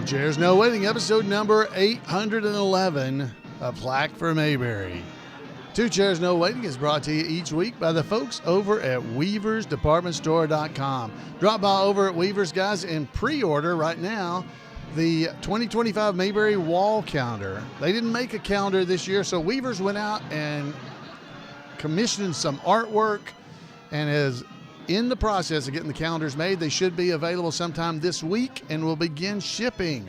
Chairs No Waiting, episode number 811, A Plaque for Mayberry. Two Chairs No Waiting is brought to you each week by the folks over at weaversdepartmentstore.com. Drop by over at Weavers, guys, and pre-order right now the 2025 Mayberry wall calendar. They didn't make a calendar this year, so Weavers went out and commissioned some artwork and is in the process of getting the calendars made. They should be available sometime this week and will begin shipping.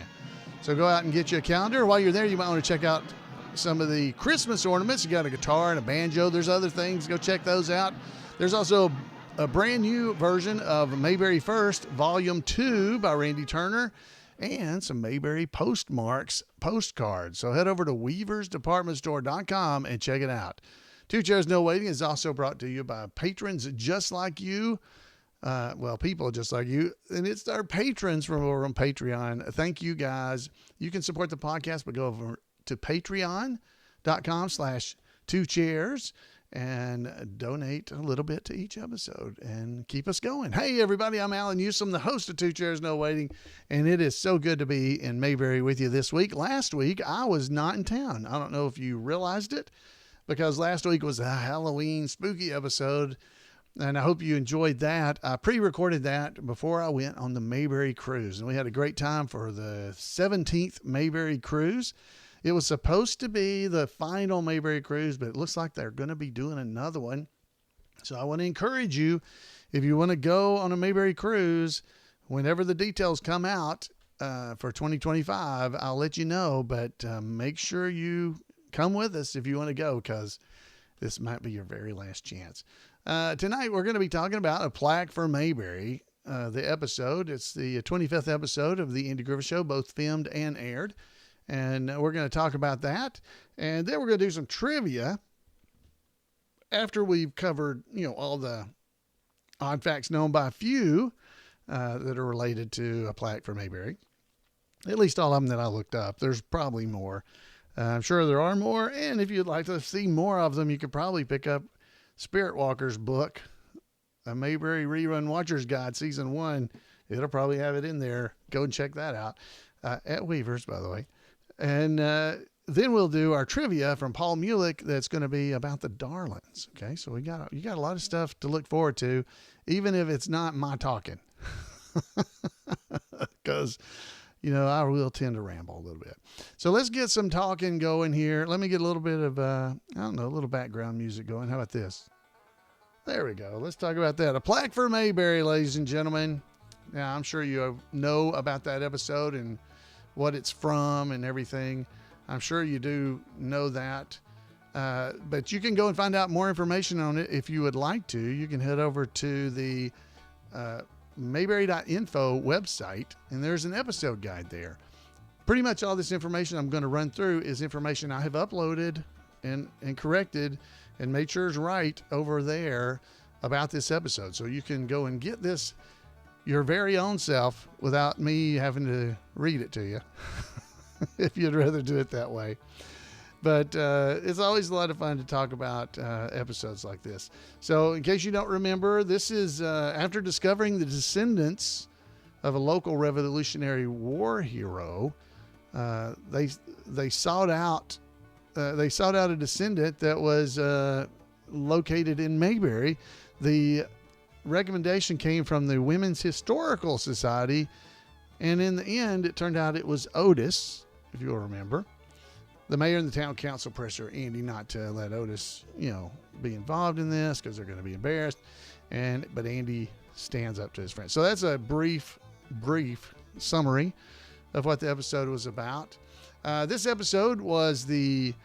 So go out and get you a calendar. While you're there, you might want to check out some of the Christmas ornaments. You got a guitar and a banjo. There's other things. Go check those out. There's also a brand new version of Mayberry First, Volume 2 by Randy Turner, and some Mayberry postmarks, postcards. So head over to weaversdepartmentstore.com and check it out. Two Chairs No Waiting is also brought to you by patrons just like you. People just like you. And it's our patrons from over on Patreon. Thank you, guys. You can support the podcast, but go over to patreon.com/2chairs and donate a little bit to each episode and keep us going. Hey, everybody, I'm Alan Newsom, the host of Two Chairs No Waiting, and it is so good to be in Mayberry with you this week. Last week, I was not in town. I don't know if you realized it, because last week was a Halloween spooky episode, and I hope you enjoyed that. I pre-recorded that before I went on the Mayberry cruise, and we had a great time for the 17th Mayberry cruise. It was supposed to be the final Mayberry cruise, but it looks like they're going to be doing another one. So I want to encourage you, if you want to go on a Mayberry cruise, whenever the details come out for 2025, I'll let you know, but make sure you come with us if you want to go, because this might be your very last chance. Tonight, we're going to be talking about A Plaque for Mayberry, the episode. It's the 25th episode of the Andy Griffith Show, both filmed and aired. And we're going to talk about that. And then we're going to do some trivia after we've covered, all the odd facts known by a few that are related to A Plaque for Mayberry. At least all of them that I looked up. There's probably more. I'm sure there are more, and if you'd like to see more of them, you could probably pick up Spirit Walker's book, A Mayberry Rerun Watcher's Guide, Season 1. It'll probably have it in there. Go and check that out at Weavers, by the way. And then we'll do our trivia from Paul Mulik that's going to be about the Darlings. Okay, so you got a lot of stuff to look forward to, even if it's not my talking. Because I will tend to ramble a little bit. So let's get some talking going here. Let me get a little bit of, a little background music going. How about this? There we go. Let's talk about that. A Plaque for Mayberry, ladies and gentlemen. Now, I'm sure you know about that episode and what it's from and everything. I'm sure you do know that. But you can go and find out more information on it if you would like to. You can head over to the Mayberry.info website, and there's an episode guide there. Pretty much all this information I'm going to run through is information I have uploaded and corrected and made sure is right over there about this episode. So you can go and get this your very own self without me having to read it to you, if you'd rather do it that way. But it's always a lot of fun to talk about episodes like this. So in case you don't remember, this is after discovering the descendants of a local Revolutionary War hero. They sought out a descendant that was located in Mayberry. The recommendation came from the Women's Historical Society, and in the end, it turned out it was Otis, if you'll remember. The mayor and the town council pressure Andy not to let Otis, be involved in this because they're going to be embarrassed. But Andy stands up to his friends. So that's a brief summary of what the episode was about. This episode was the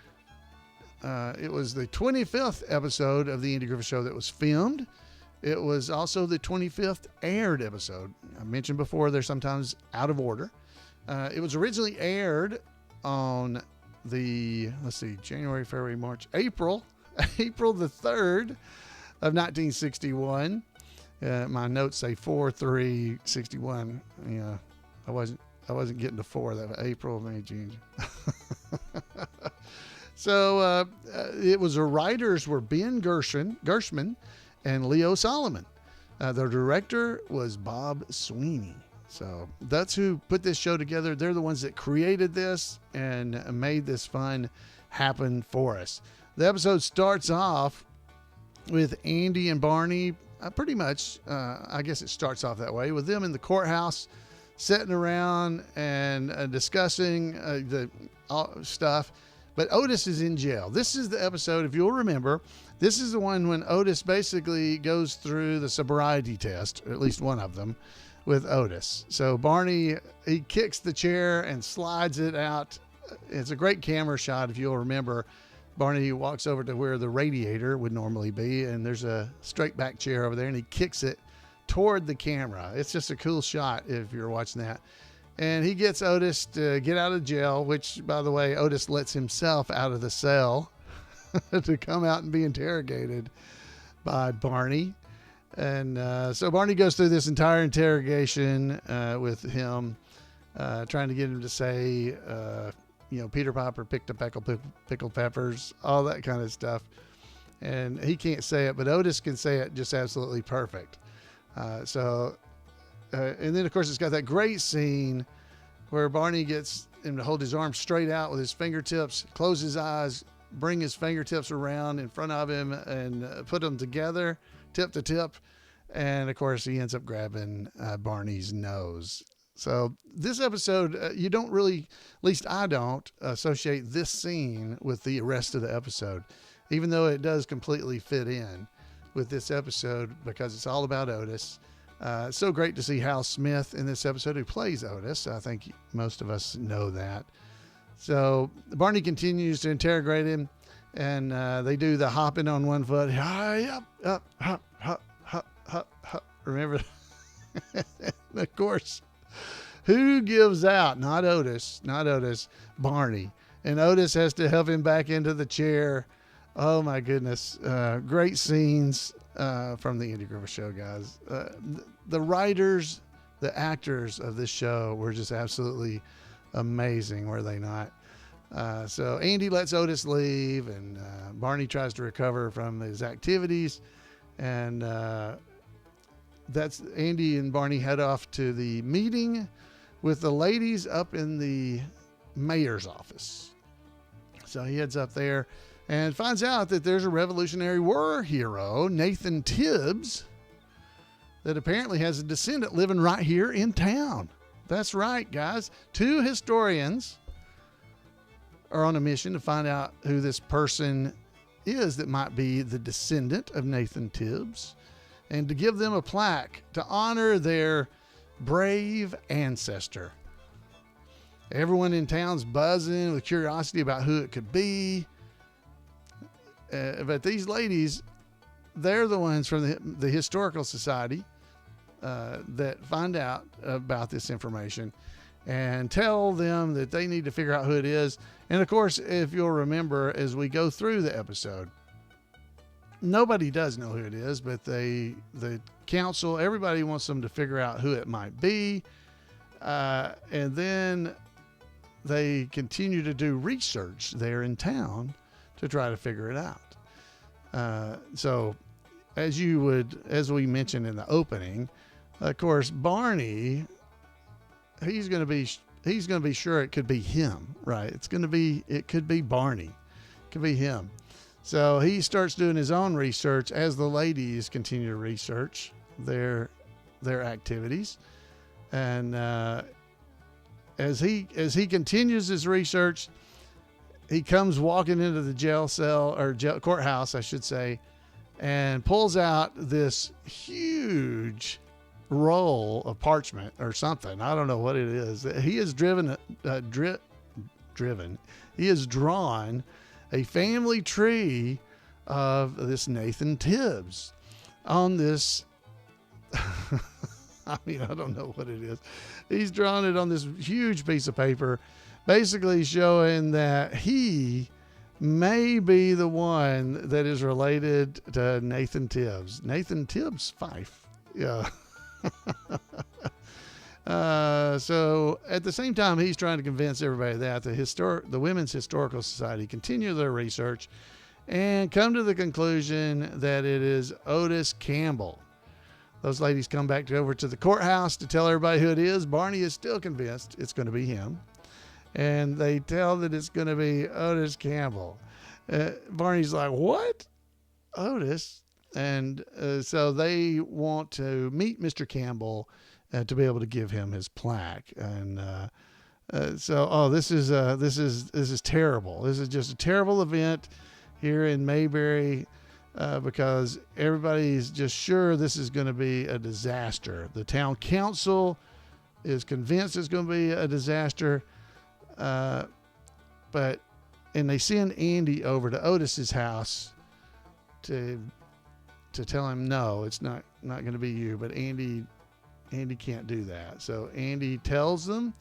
25th episode of the Andy Griffith Show that was filmed. It was also the 25th aired episode. I mentioned before they're sometimes out of order. It was originally aired on January, February, March, April the 3rd of 1961. My notes say 4/3/61. Yeah, I wasn't getting to 4. That was April, May, June. So it was the writers were Ben Gershman and Leo Solomon. The director was Bob Sweeney. So that's who put this show together. They're the ones that created this and made this fun happen for us. The episode starts off with Andy and Barney, pretty much, I guess it starts off that way, with them in the courthouse, sitting around and discussing the stuff. But Otis is in jail. This is the episode, if you'll remember, this is the one when Otis basically goes through the sobriety test, or at least one of them, with Otis. So Barney, he kicks the chair and slides it out. It's a great camera shot, if you'll remember. Barney walks over to where the radiator would normally be, and there's a straight back chair over there, and he kicks it toward the camera. It's just a cool shot if you're watching that. And he gets Otis to get out of jail, which, by the way, Otis lets himself out of the cell to come out and be interrogated by Barney. And so Barney goes through this entire interrogation with him, trying to get him to say, Peter Piper picked a pickled peppers, all that kind of stuff. And he can't say it, but Otis can say it just absolutely perfect. And then, of course, it's got that great scene where Barney gets him to hold his arm straight out with his fingertips, close his eyes, bring his fingertips around in front of him and put them together, tip to tip. And, of course, he ends up grabbing Barney's nose. So this episode, you don't really, at least I don't, associate this scene with the rest of the episode, even though it does completely fit in with this episode because it's all about Otis. It's so great to see Hal Smith in this episode, who plays Otis. I think most of us know that. So Barney continues to interrogate him, and they do the hopping on one foot. Up, hop, hop, hop, hop, hop. Remember? And of course, who gives out? Not Otis, Barney. And Otis has to help him back into the chair. Oh my goodness. Great scenes from the Andy Griffith Show, guys. The writers, the actors of this show were just absolutely amazing, were they not? So Andy lets Otis leave, and Barney tries to recover from his activities. And that's Andy and Barney head off to the meeting with the ladies up in the mayor's office. So he heads up there and finds out that there's a Revolutionary War hero, Nathan Tibbs, that apparently has a descendant living right here in town. That's right, guys. 2 historians are on a mission to find out who this person is that might be the descendant of Nathan Tibbs, and to give them a plaque to honor their brave ancestor. Everyone in town's buzzing with curiosity about who it could be. But these ladies, they're the ones from the Historical Society that find out about this information and tell them that they need to figure out who it is. And of course, if you'll remember, as we go through the episode, nobody does know who it is, but the council, everybody wants them to figure out who it might be. And then they continue to do research there in town to try to figure it out. So as we mentioned in the opening, of course, Barney, he's going to be sure it could be him, right? It could be Barney. It could be him. So he starts doing his own research as the ladies continue to research their activities. And as he continues his research, he comes walking into the jail cell, or courthouse, I should say, and pulls out this huge roll of parchment or something. I don't know what it is. He has He has drawn a family tree of this Nathan Tibbs on this. I don't know what it is. He's drawn it on this huge piece of paper, basically showing that he may be the one that is related to Nathan Tibbs. Nathan Tibbs Fife. Yeah. So at the same time, he's trying to convince everybody that the Women's Historical Society continue their research and come to the conclusion that it is Otis Campbell those ladies come back over to the courthouse to tell everybody who it is. Barney is still convinced it's going to be him. And they tell that it's going to be Otis Campbell. Barney's like, what? Otis? And so they want to meet Mr. Campbell to be able to give him his plaque. And this is terrible. This is just a terrible event here in Mayberry because everybody's just sure this is going to be a disaster. The town council is convinced it's going to be a disaster. And they send Andy over to Otis's house to tell him, no, it's not going to be you. But Andy can't do that. So Andy tells them,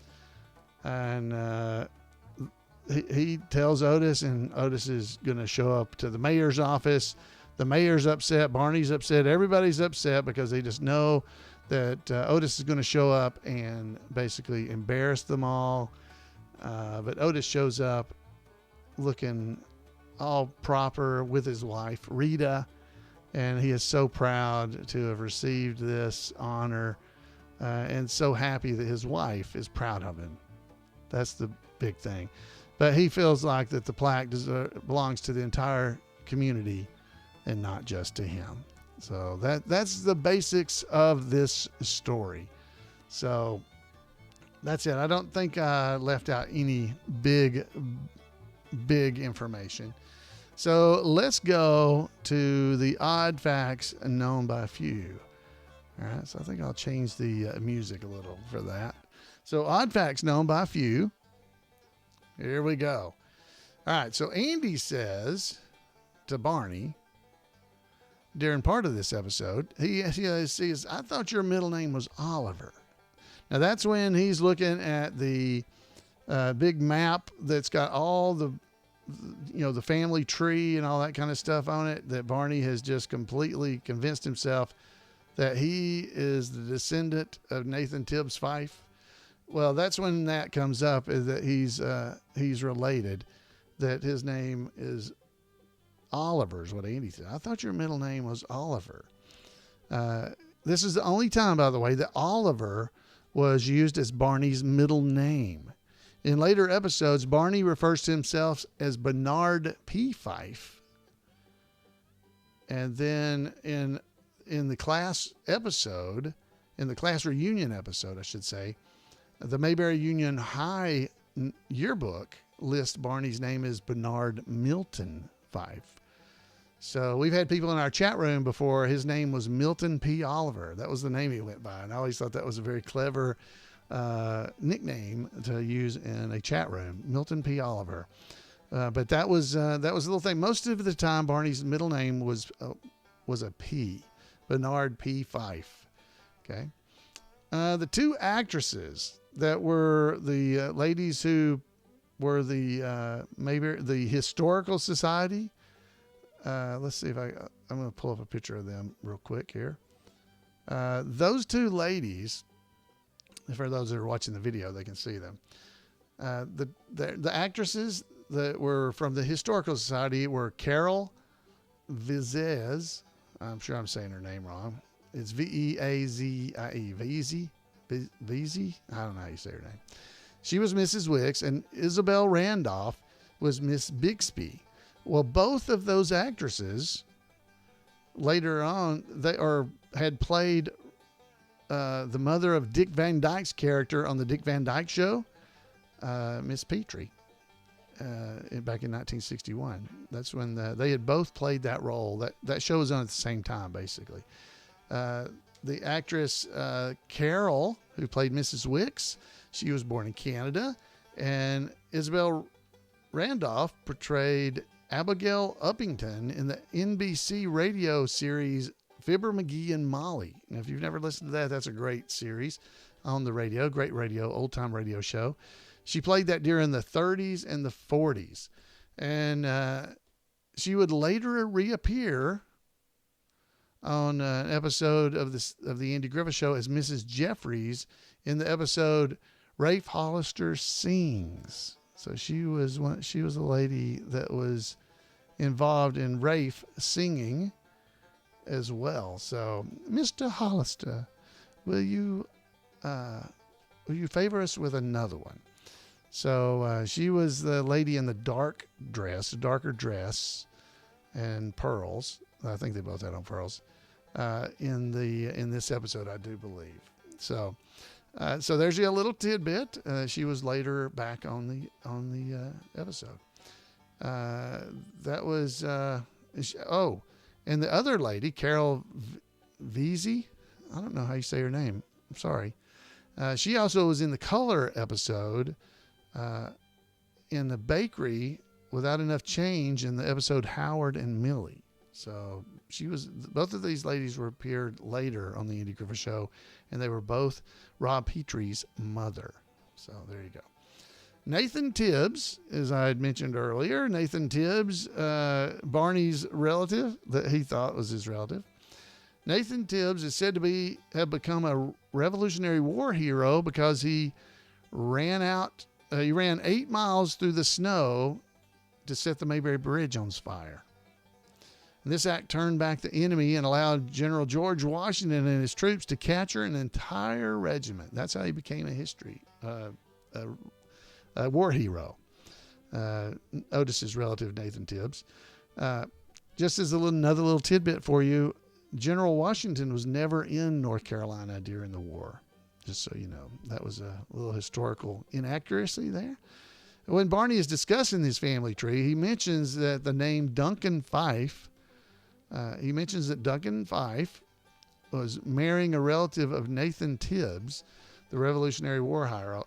and he tells Otis, and Otis is going to show up to the mayor's office. The mayor's upset. Barney's upset. Everybody's upset because they just know that Otis is going to show up and basically embarrass them all. But Otis shows up looking all proper with his wife, Rita, and he is so proud to have received this honor and so happy that his wife is proud of him. That's the big thing. But he feels like that the plaque belongs to the entire community and not just to him. So that's the basics of this story. So that's it. I don't think I left out any big information. So let's go to the odd facts known by few. All right. So I think I'll change the music a little for that. So odd facts known by few. Here we go. All right. So Andy says to Barney during part of this episode, he says, I thought your middle name was Oliver. Now that's when he's looking at the big map that's got all the family tree and all that kind of stuff on it, that Barney has just completely convinced himself that he is the descendant of Nathan Tibbs Fife. Well, that's when that comes up, is that he's related, that his name is Oliver, is what Andy said. I thought your middle name was Oliver. This is the only time, by the way, that Oliver was used as Barney's middle name. In later episodes, Barney refers to himself as Bernard P. Fife. And then in the class episode, in the class reunion episode, I should say, the Mayberry Union High yearbook lists Barney's name as Bernard Milton Fife. So we've had people in our chat room before. His name was Milton P. Oliver. That was the name he went by. And I always thought that was a very clever nickname to use in a chat room, Milton P. Oliver. But that was a little thing. Most of the time, Barney's middle name was a P, Bernard P. Fife. Okay. The two actresses that were the ladies who were the Mayberry, the Historical Society. Let's see if I'm going to pull up a picture of them real quick here. Those two ladies, for those that are watching the video, they can see them. The actresses that were from the Historical Society were Carol Vizes. I'm sure I'm saying her name wrong. It's Veazie. Veazie? I don't know how you say her name. She was Mrs. Wicks, and Isabel Randolph was Miss Bixby. Well, both of those actresses later on had played the mother of Dick Van Dyke's character on the Dick Van Dyke Show, Miss Petrie, back in 1961. That's when they had both played that role. That show was on at the same time, basically. The actress Carol, who played Mrs. Wicks, she was born in Canada, and Isabel Randolph portrayed Abigail Uppington in the NBC radio series Fibber McGee and Molly. Now, if you've never listened to that, that's a great series on the radio, great radio, old-time radio show. She played that during the 30s and the 40s. And she would later reappear on an episode of the Andy Griffith Show as Mrs. Jeffries in the episode Rafe Hollister Sings. So she was a lady that was involved in Rafe singing as well. So, Mr. Hollister, will you favor us with another one? So she was the lady in the darker dress, and pearls. I think they both had on pearls in this episode, I do believe. So there's a little tidbit. She was later back on the episode. That was and the other lady, Carol Veazey. I don't know how you say her name. I'm sorry. She also was in the color episode in the bakery without enough change in the episode Howard and Millie. So both of these ladies appeared later on the Andy Griffith Show, and they were both Rob Petrie's mother. So there you go. Nathan Tibbs, as I had mentioned earlier, Barney's relative that he thought was his relative. Nathan Tibbs is said to have become a Revolutionary War hero because he ran 8 miles through the snow to set the Mayberry Bridge on fire. And this act turned back the enemy and allowed General George Washington and his troops to capture an entire regiment. That's how he became a war hero. Otis's relative, Nathan Tibbs. Just as another little tidbit for you, General Washington was never in North Carolina during the war. Just so you know, that was a little historical inaccuracy there. When Barney is discussing his family tree, he mentions that the name Duncan Fife, was marrying a relative of Nathan Tibbs, the Revolutionary War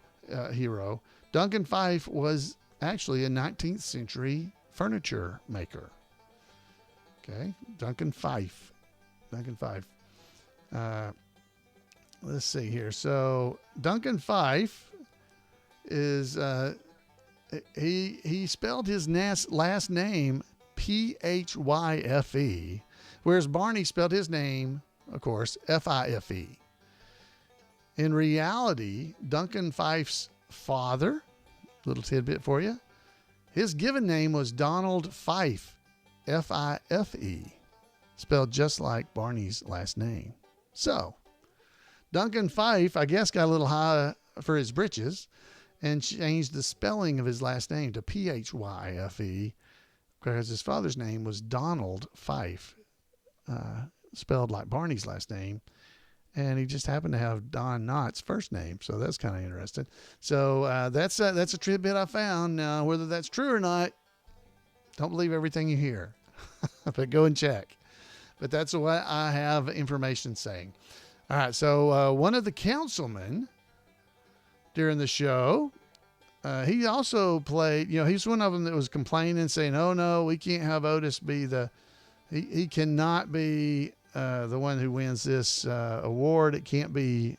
hero. Duncan Fife was actually a 19th century furniture maker. Okay, Duncan Fife. Let's see here. So Duncan Fife is he spelled his last name Pyfe, whereas Barney spelled his name, of course, Fife. In reality, Duncan Fife's father, little tidbit for you, his given name was Donald Fife, Fife, spelled just like Barney's last name. So Duncan Fife, I guess, got a little high for his britches and changed the spelling of his last name to Pyfe because his father's name was Donald Fife, spelled like Barney's last name. And he just happened to have Don Knott's first name. So that's kind of interesting. So that's a tidbit I found. Now, whether that's true or not, don't believe everything you hear, but go and check. But that's what I have information saying. All right, so one of the councilmen during the show, he also played, he's one of them that was complaining, saying, oh, no, we can't have Otis be he cannot be the one who wins this award. It can't be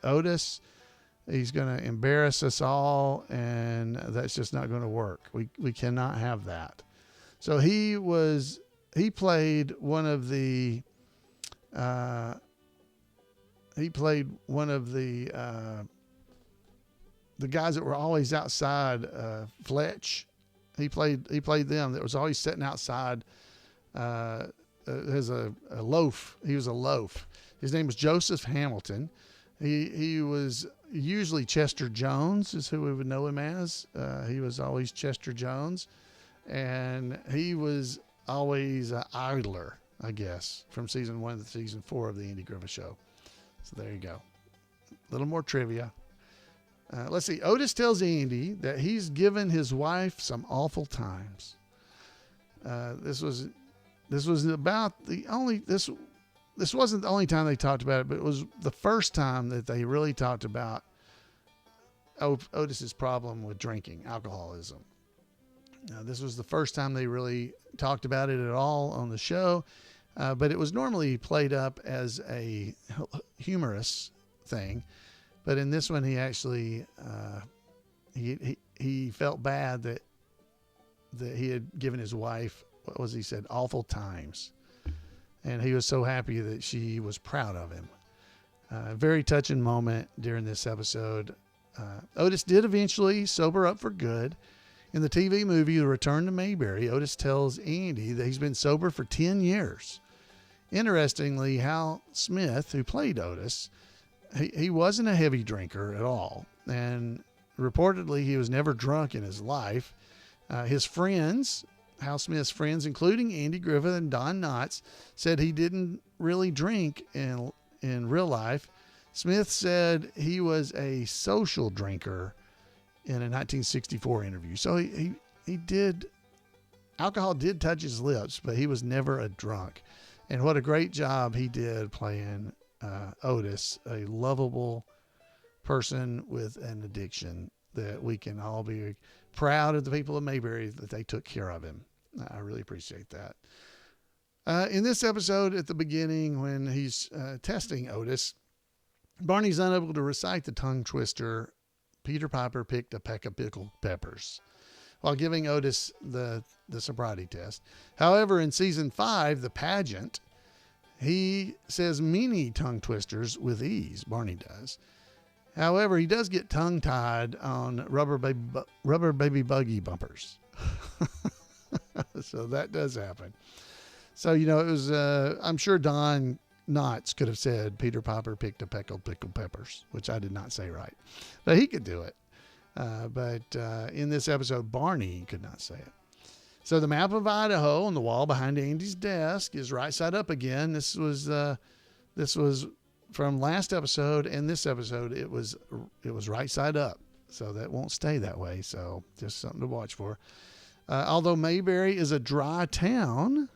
Otis. He's going to embarrass us all, and that's just not going to work. We cannot have that. So he played one of the guys that were always outside, Fletch. He played them that was always sitting outside as a loaf. He was a loaf. His name was Joseph Hamilton. He was usually Chester Jones is who we would know him as. He was always Chester Jones, and he was always idler, I guess, from season 1 to season 4 of the Andy Griffith Show. So there you go. A little more trivia. Let's see. Otis tells Andy that he's given his wife some awful times. This wasn't the only time they talked about it, but it was the first time that they really talked about Otis's problem with drinking, alcoholism. This was the first time they really talked about it at all on the show, but it was normally played up as a humorous thing. But in this one, he actually he felt bad that he had given his wife, what was he said, awful times, and he was so happy that she was proud of him. Very touching moment during this episode. Otis did eventually sober up for good. In the TV movie The Return to Mayberry, Otis tells Andy that he's been sober for 10 years. Interestingly, Hal Smith, who played Otis, he wasn't a heavy drinker at all. And reportedly, he was never drunk in his life. His friends, Hal Smith's friends, including Andy Griffith and Don Knotts, said he didn't really drink in real life. Smith said he was a social drinker in a 1964 interview. So he did, alcohol did touch his lips, but he was never a drunk. And what a great job he did playing Otis, a lovable person with an addiction that we can all be proud of the people of Mayberry that they took care of him. I really appreciate that. In this episode, at the beginning, when he's testing Otis, Barney's unable to recite the tongue twister, Peter Piper picked a peck of pickled peppers, while giving Otis the sobriety test. However, in season 5, The Pageant, he says many tongue twisters with ease, Barney does. However, he does get tongue-tied on rubber baby buggy bumpers. So that does happen. So, it was, I'm sure Don Knotts could have said Peter Piper picked a peck of pickled peppers, which I did not say right, but he could do it. But in this episode, Barney could not say it. So the map of Idaho on the wall behind Andy's desk is right side up again. This was from last episode, and this episode it was right side up. So that won't stay that way. So just something to watch for. Although Mayberry is a dry town,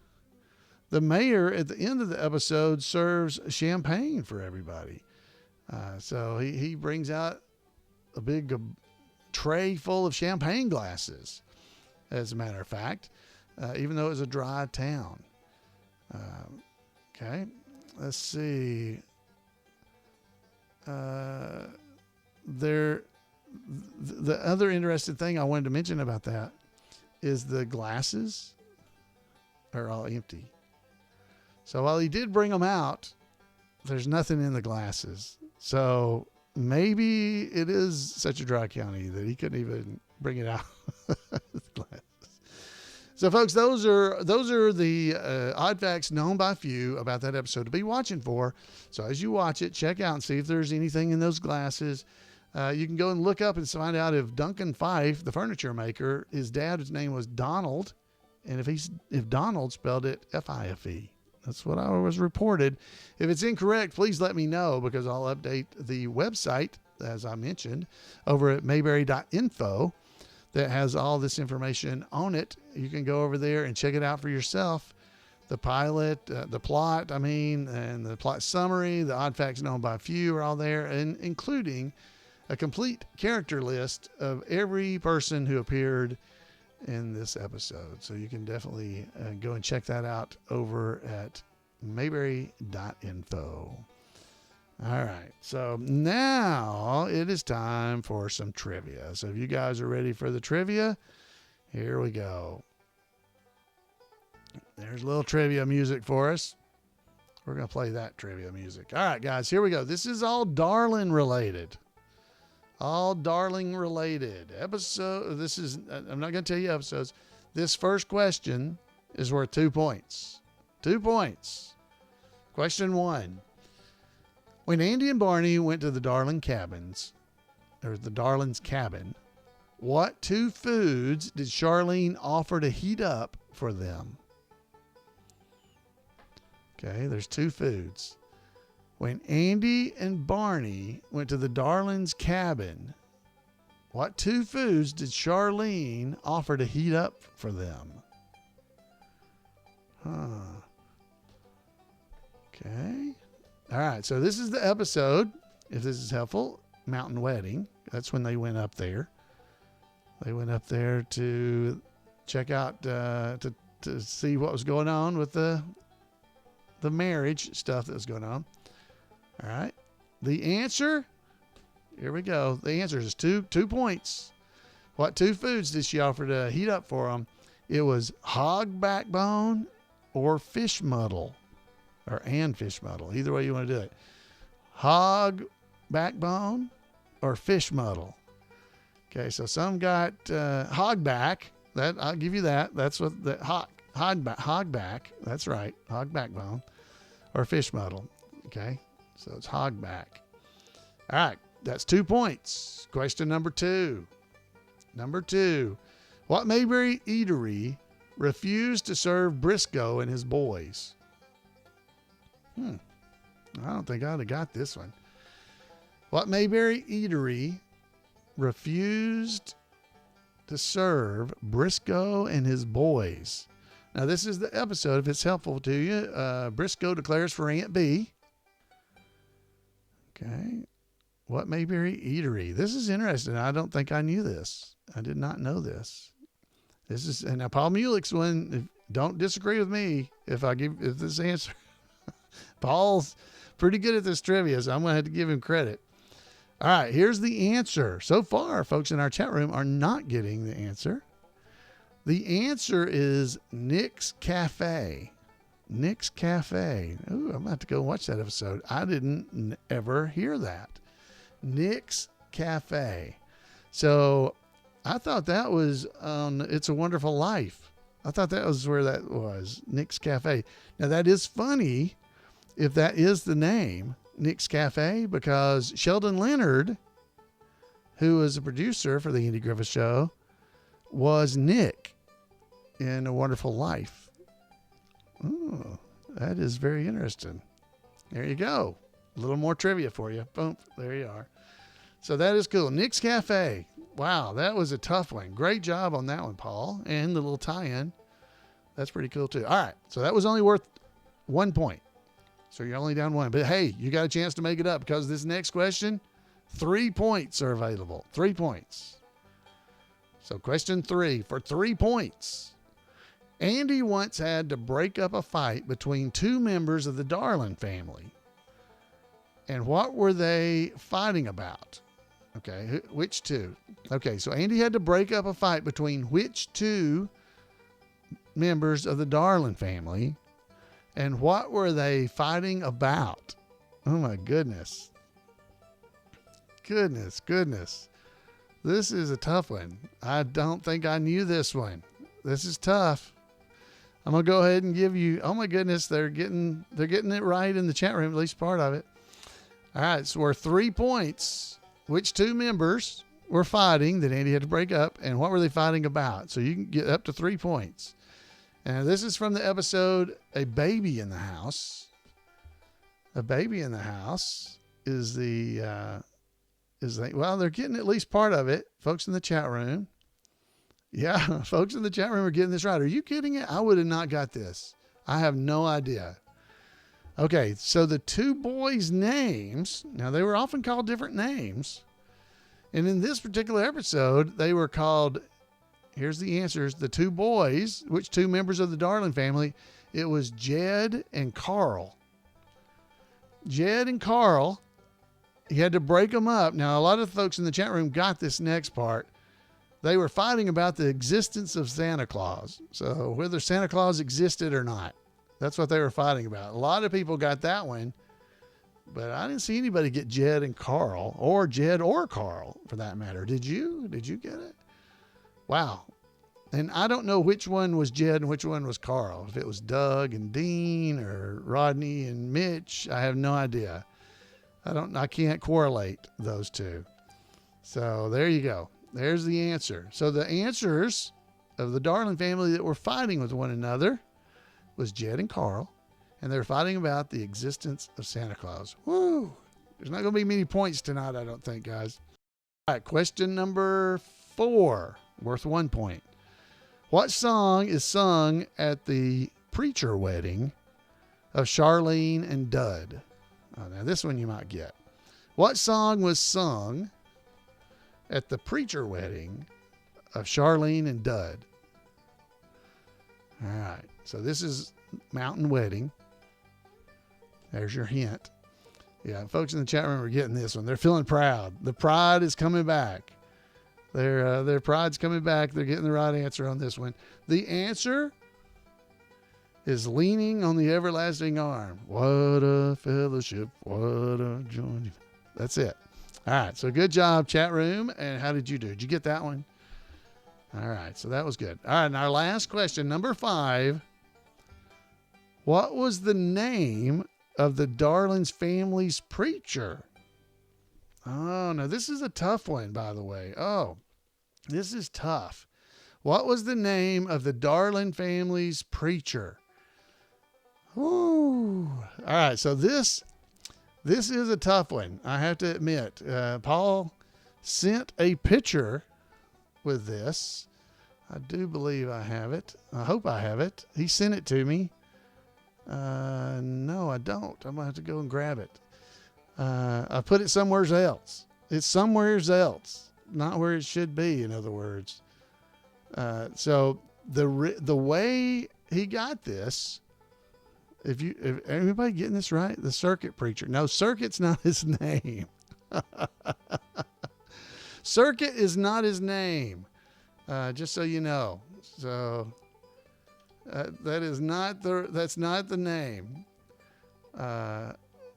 the mayor at the end of the episode serves champagne for everybody. So he brings out a big tray full of champagne glasses, as a matter of fact, even though it's a dry town. Okay, let's see. The other interesting thing I wanted to mention about that is the glasses are all empty. So while he did bring them out, there's nothing in the glasses. So maybe it is such a dry county that he couldn't even bring it out. So folks, those are the odd facts known by few about that episode to be watching for. So as you watch it, check out and see if there's anything in those glasses. You can go and look up and find out if Duncan Fife, the furniture maker, his dad's name was Donald, and if Donald spelled it F-I-F-E. That's what I was reported. If it's incorrect, please let me know, because I'll update the website, as I mentioned, over at mayberry.info that has all this information on it. You can go over there and check it out for yourself. The pilot, the plot, and the plot summary, the odd facts known by few are all there, and including a complete character list of every person who appeared in this episode. So you can definitely go and check that out over at mayberry.info. All right. So now it is time for some trivia. So if you guys are ready for the trivia, here we go. There's a little trivia music for us. We're going to play that trivia music. All right, guys, here we go. This is all Darling related. All Darling related. I'm not going to tell you episodes. This first question is worth 2 points. 2 points. Question 1. When Andy and Barney went to the Darling's cabin, what 2 foods did Charlene offer to heat up for them? Okay, there's 2 foods. When Andy and Barney went to the Darling's cabin, what 2 foods did Charlene offer to heat up for them? Okay. All right, so this is the episode, if this is helpful, Mountain Wedding. That's when they went up there. They went up there to check out, to see what was going on with the marriage stuff that was going on. All right. The answer, here we go. The answer is 2 points. What 2 foods did she offer to heat up for them? It was hog backbone or fish muddle, and fish muddle. Either way you want to do it. Hog backbone or fish muddle. Okay, so some got hog back. That I'll give you that. That's what the hog back. That's right. Hog backbone. or fish muddle. Okay. So it's hogback. All right. That's 2 points. Question number 2. What Mayberry eatery refused to serve Briscoe and his boys? I don't think I'd have got this one. What Mayberry eatery refused to serve Briscoe and his boys? Now, this is the episode, if it's helpful to you. Briscoe declares for Aunt B. Okay. What Mayberry eatery? This is interesting. I don't think I knew this. I did not know this. And now Paul Mulik's one. Don't disagree with me if this answer. Paul's pretty good at this trivia, so I'm going to have to give him credit. All right, here's the answer. So far, folks in our chat room are not getting the answer. The answer is Nick's Cafe. Nick's Cafe. Ooh, I'm going to have to go watch that episode. I didn't ever hear that. Nick's Cafe. So I thought that was on It's a Wonderful Life. I thought that was where that was, Nick's Cafe. Now, that is funny if that is the name, Nick's Cafe, because Sheldon Leonard, who was a producer for the Andy Griffith Show, was Nick in A Wonderful Life. Oh, that is very interesting. There you go. A little more trivia for you. Boom. There you are. So that is cool. Nick's Cafe. Wow, that was a tough one. Great job on that one, Paul. And the little tie-in. That's pretty cool, too. All right. So that was only worth 1 point. So you're only down 1. But, hey, you got a chance to make it up because this next question, 3 points are available. 3 points. So question 3 for 3 points. Andy once had to break up a fight between 2 members of the Darling family. And what were they fighting about? Okay, which 2? Okay, so Andy had to break up a fight between which 2 members of the Darling family? And what were they fighting about? Oh, my goodness. Goodness. This is a tough one. I don't think I knew this one. This is tough. I'm going to go ahead and give you, oh my goodness, they're getting it right in the chat room, at least part of it. All right, so we're 3 points. Which 2 members were fighting that Andy had to break up, and what were they fighting about? So you can get up to 3 points. And this is from the episode A Baby in the House. A Baby in the House is well, they're getting at least part of it, folks in the chat room. Yeah, folks in the chat room are getting this right. Are you kidding it? I would have not got this. I have no idea. Okay, so the 2 boys' names, now they were often called different names. And in this particular episode, they were called, here's the answers, the 2 boys, which 2 members of the Darling family? It was Jed and Carl. Jed and Carl, he had to break them up. Now, a lot of folks in the chat room got this next part. They were fighting about the existence of Santa Claus. So whether Santa Claus existed or not, that's what they were fighting about. A lot of people got that one, but I didn't see anybody get Jed and Carl, or Jed or Carl for that matter. Did you? Did you get it? Wow. And I don't know which one was Jed and which one was Carl. If it was Doug and Dean or Rodney and Mitch, I have no idea. I can't correlate those 2. So there you go. There's the answer. So the answers of the Darling family that were fighting with one another was Jed and Carl, and they were fighting about the existence of Santa Claus. Woo! There's not going to be many points tonight, I don't think, guys. All right, question number 4, worth 1 point. What song is sung at the preacher wedding of Charlene and Dud? Oh, now this one you might get. What song was sung at the preacher wedding of Charlene and Dud? All right. So this is Mountain Wedding. There's your hint. Yeah, folks in the chat room are getting this one. They're feeling proud. The pride is coming back. Their pride's coming back. They're getting the right answer on this one. The answer is Leaning on the Everlasting Arm. What a fellowship. What a joy. That's it. All right. So good job, chat room. And how did you do? Did you get that one? All right. So that was good. All right. And our last question, number 5. What was the name of the Darlings family's preacher? Oh, no, this is a tough one, by the way. Oh, this is tough. What was the name of the Darling family's preacher? Ooh. All right, so this is a tough one, I have to admit. Paul sent a picture with this. I do believe I have it. I hope I have it. He sent it to me. No, I don't. I'm going to have to go and grab it. I put it somewhere else. It's somewhere else, not where it should be, in other words. So the way he got this, if everybody getting this right, the circuit preacher. No, circuit's not his name. Circuit is not his name. Just so you know. So that's not the name.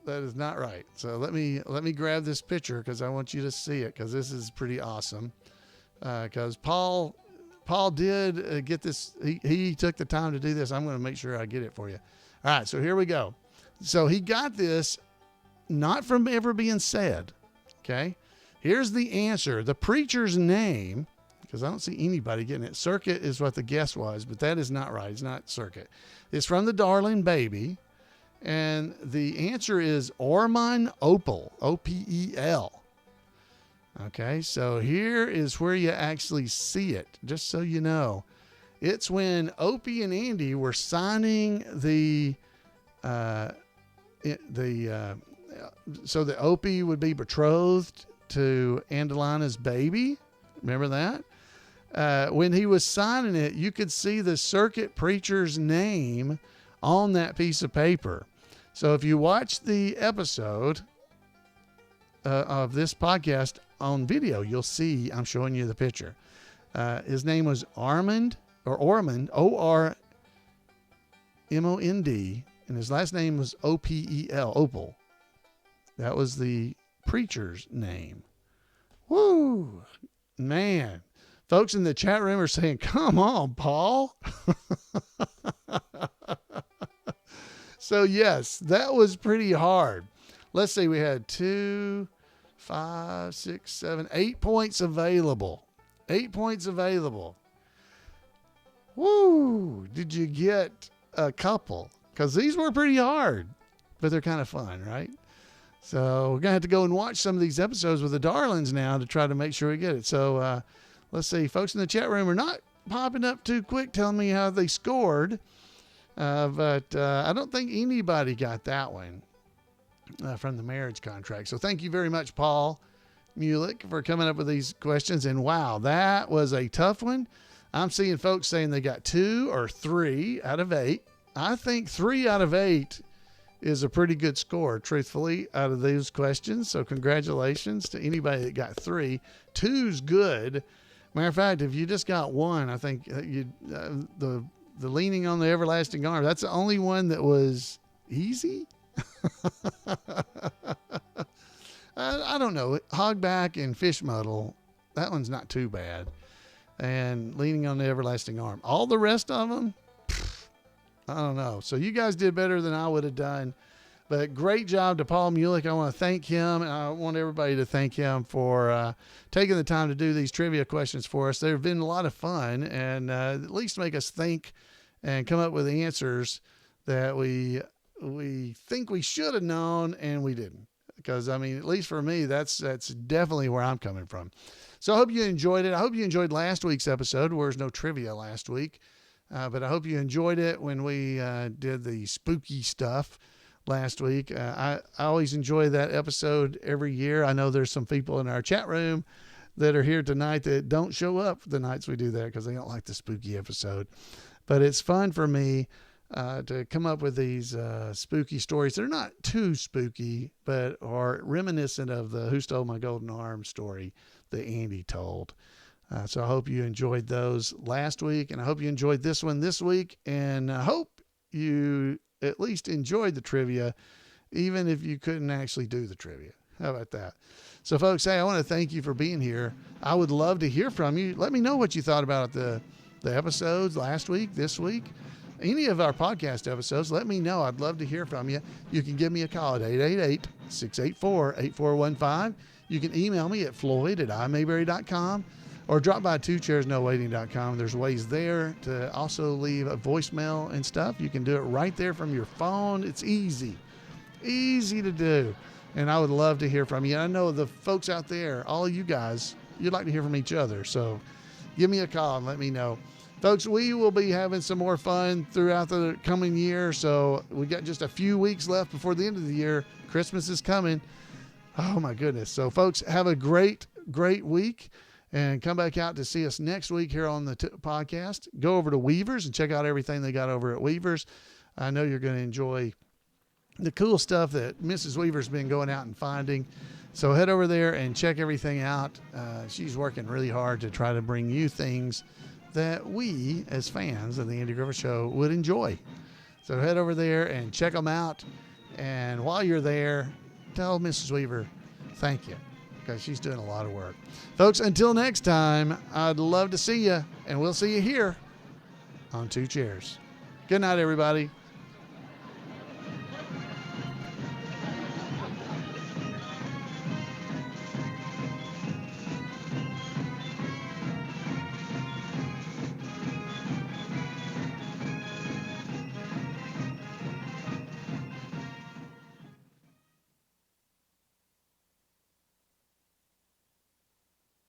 That is not right. So let me grab this picture because I want you to see it, because this is pretty awesome. Because Paul did get this. He took the time to do this. I'm going to make sure I get it for you. All right. So here we go. So he got this not from ever being said. Okay. Here's the answer. The preacher's name, because I don't see anybody getting it. Circuit is what the guess was, but that is not right. It's not Circuit. It's from the Darling baby. And the answer is Ormond Opal, O-P-E-L. Okay, so here is where you actually see it, just so you know. It's when Opie and Andy were signing so that Opie would be betrothed to Angelina's baby. Remember that? When he was signing it, you could see the circuit preacher's name on that piece of paper. So if you watch the episode of this podcast on video, you'll see I'm showing you the picture. His name was Ormond, O-R-M-O-N-D, and his last name was O-P-E-L, Opal. That was the preacher's name. Woo, man. Folks in the chat room are saying, come on, Paul. So yes, that was pretty hard. Let's see, we had 2, 5, 6, 7, 8 points available. 8 points available. Woo! Did you get a couple? Because these were pretty hard, but they're kind of fun, right? So we're going to have to go and watch some of these episodes with the Darlings now to try to make sure we get it. So let's see. Folks in the chat room are not popping up too quick telling me how they scored. But I don't think anybody got that one from the marriage contract. So thank you very much, Paul Mulik, for coming up with these questions. And wow, that was a tough one. I'm seeing folks saying they got 2 or 3 out of 8. I think 3 out of 8 is a pretty good score, truthfully, out of those questions. So congratulations to anybody that got 3. 2's good. Matter of fact, if you just got 1, I think the leaning on the everlasting arm, that's the only one that was easy. I don't know. Hogback and fish muddle, that one's not too bad. And leaning on the everlasting arm. All the rest of them, I don't know. So you guys did better than I would have done. But great job to Paul Mulik. I want to thank him, and I want everybody to thank him for taking the time to do these trivia questions for us. They've been a lot of fun, and at least make us think and come up with answers that we think we should have known and we didn't. Because, I mean, at least for me, that's definitely where I'm coming from. So I hope you enjoyed it. I hope you enjoyed last week's episode, where there's no trivia last week. But I hope you enjoyed it when we did the spooky stuff last week. I always enjoy that episode every year. I know there's some people in our chat room that are here tonight that don't show up the nights we do that because they don't like the spooky episode. But it's fun for me to come up with these spooky stories. They're not too spooky, but are reminiscent of the Who Stole My Golden Arm story that Andy told. So I hope you enjoyed those last week, and I hope you enjoyed this one this week, and I hope you at least enjoyed the trivia, even if you couldn't actually do the trivia. How about that? So folks, hey, I want to thank you for being here. I would love to hear from you. Let me know what you thought about the episodes last week, this week. any of our podcast episodes, let me know. I'd love to hear from you. You can give me a call at 888-684-8415. You can email me at floyd@imayberry.com or drop by twochairsnowaiting.com. There's ways there to also leave a voicemail and stuff. You can do it right there from your phone. It's easy to do. And I would love to hear from you. I know the folks out there, all of you guys, you'd like to hear from each other. So give me a call and let me know. Folks, we will be having some more fun throughout the coming year. So we got just a few weeks left before the end of the year. Christmas is coming. Oh, my goodness. So, folks, have a great week. And come back out to see us next week here on the podcast. Go over to Weavers and check out everything they got over at Weavers. I know you're going to enjoy the cool stuff that Mrs. Weaver's been going out and finding. So head over there and check everything out. She's working really hard to try to bring you things that we, as fans of the Andy Griffith Show, would enjoy. So head over there and check them out. And while you're there, tell Mrs. Weaver thank you, because she's doing a lot of work. Folks, until next time, I'd love to see you, and we'll see you here on Two Chairs. Good night, everybody.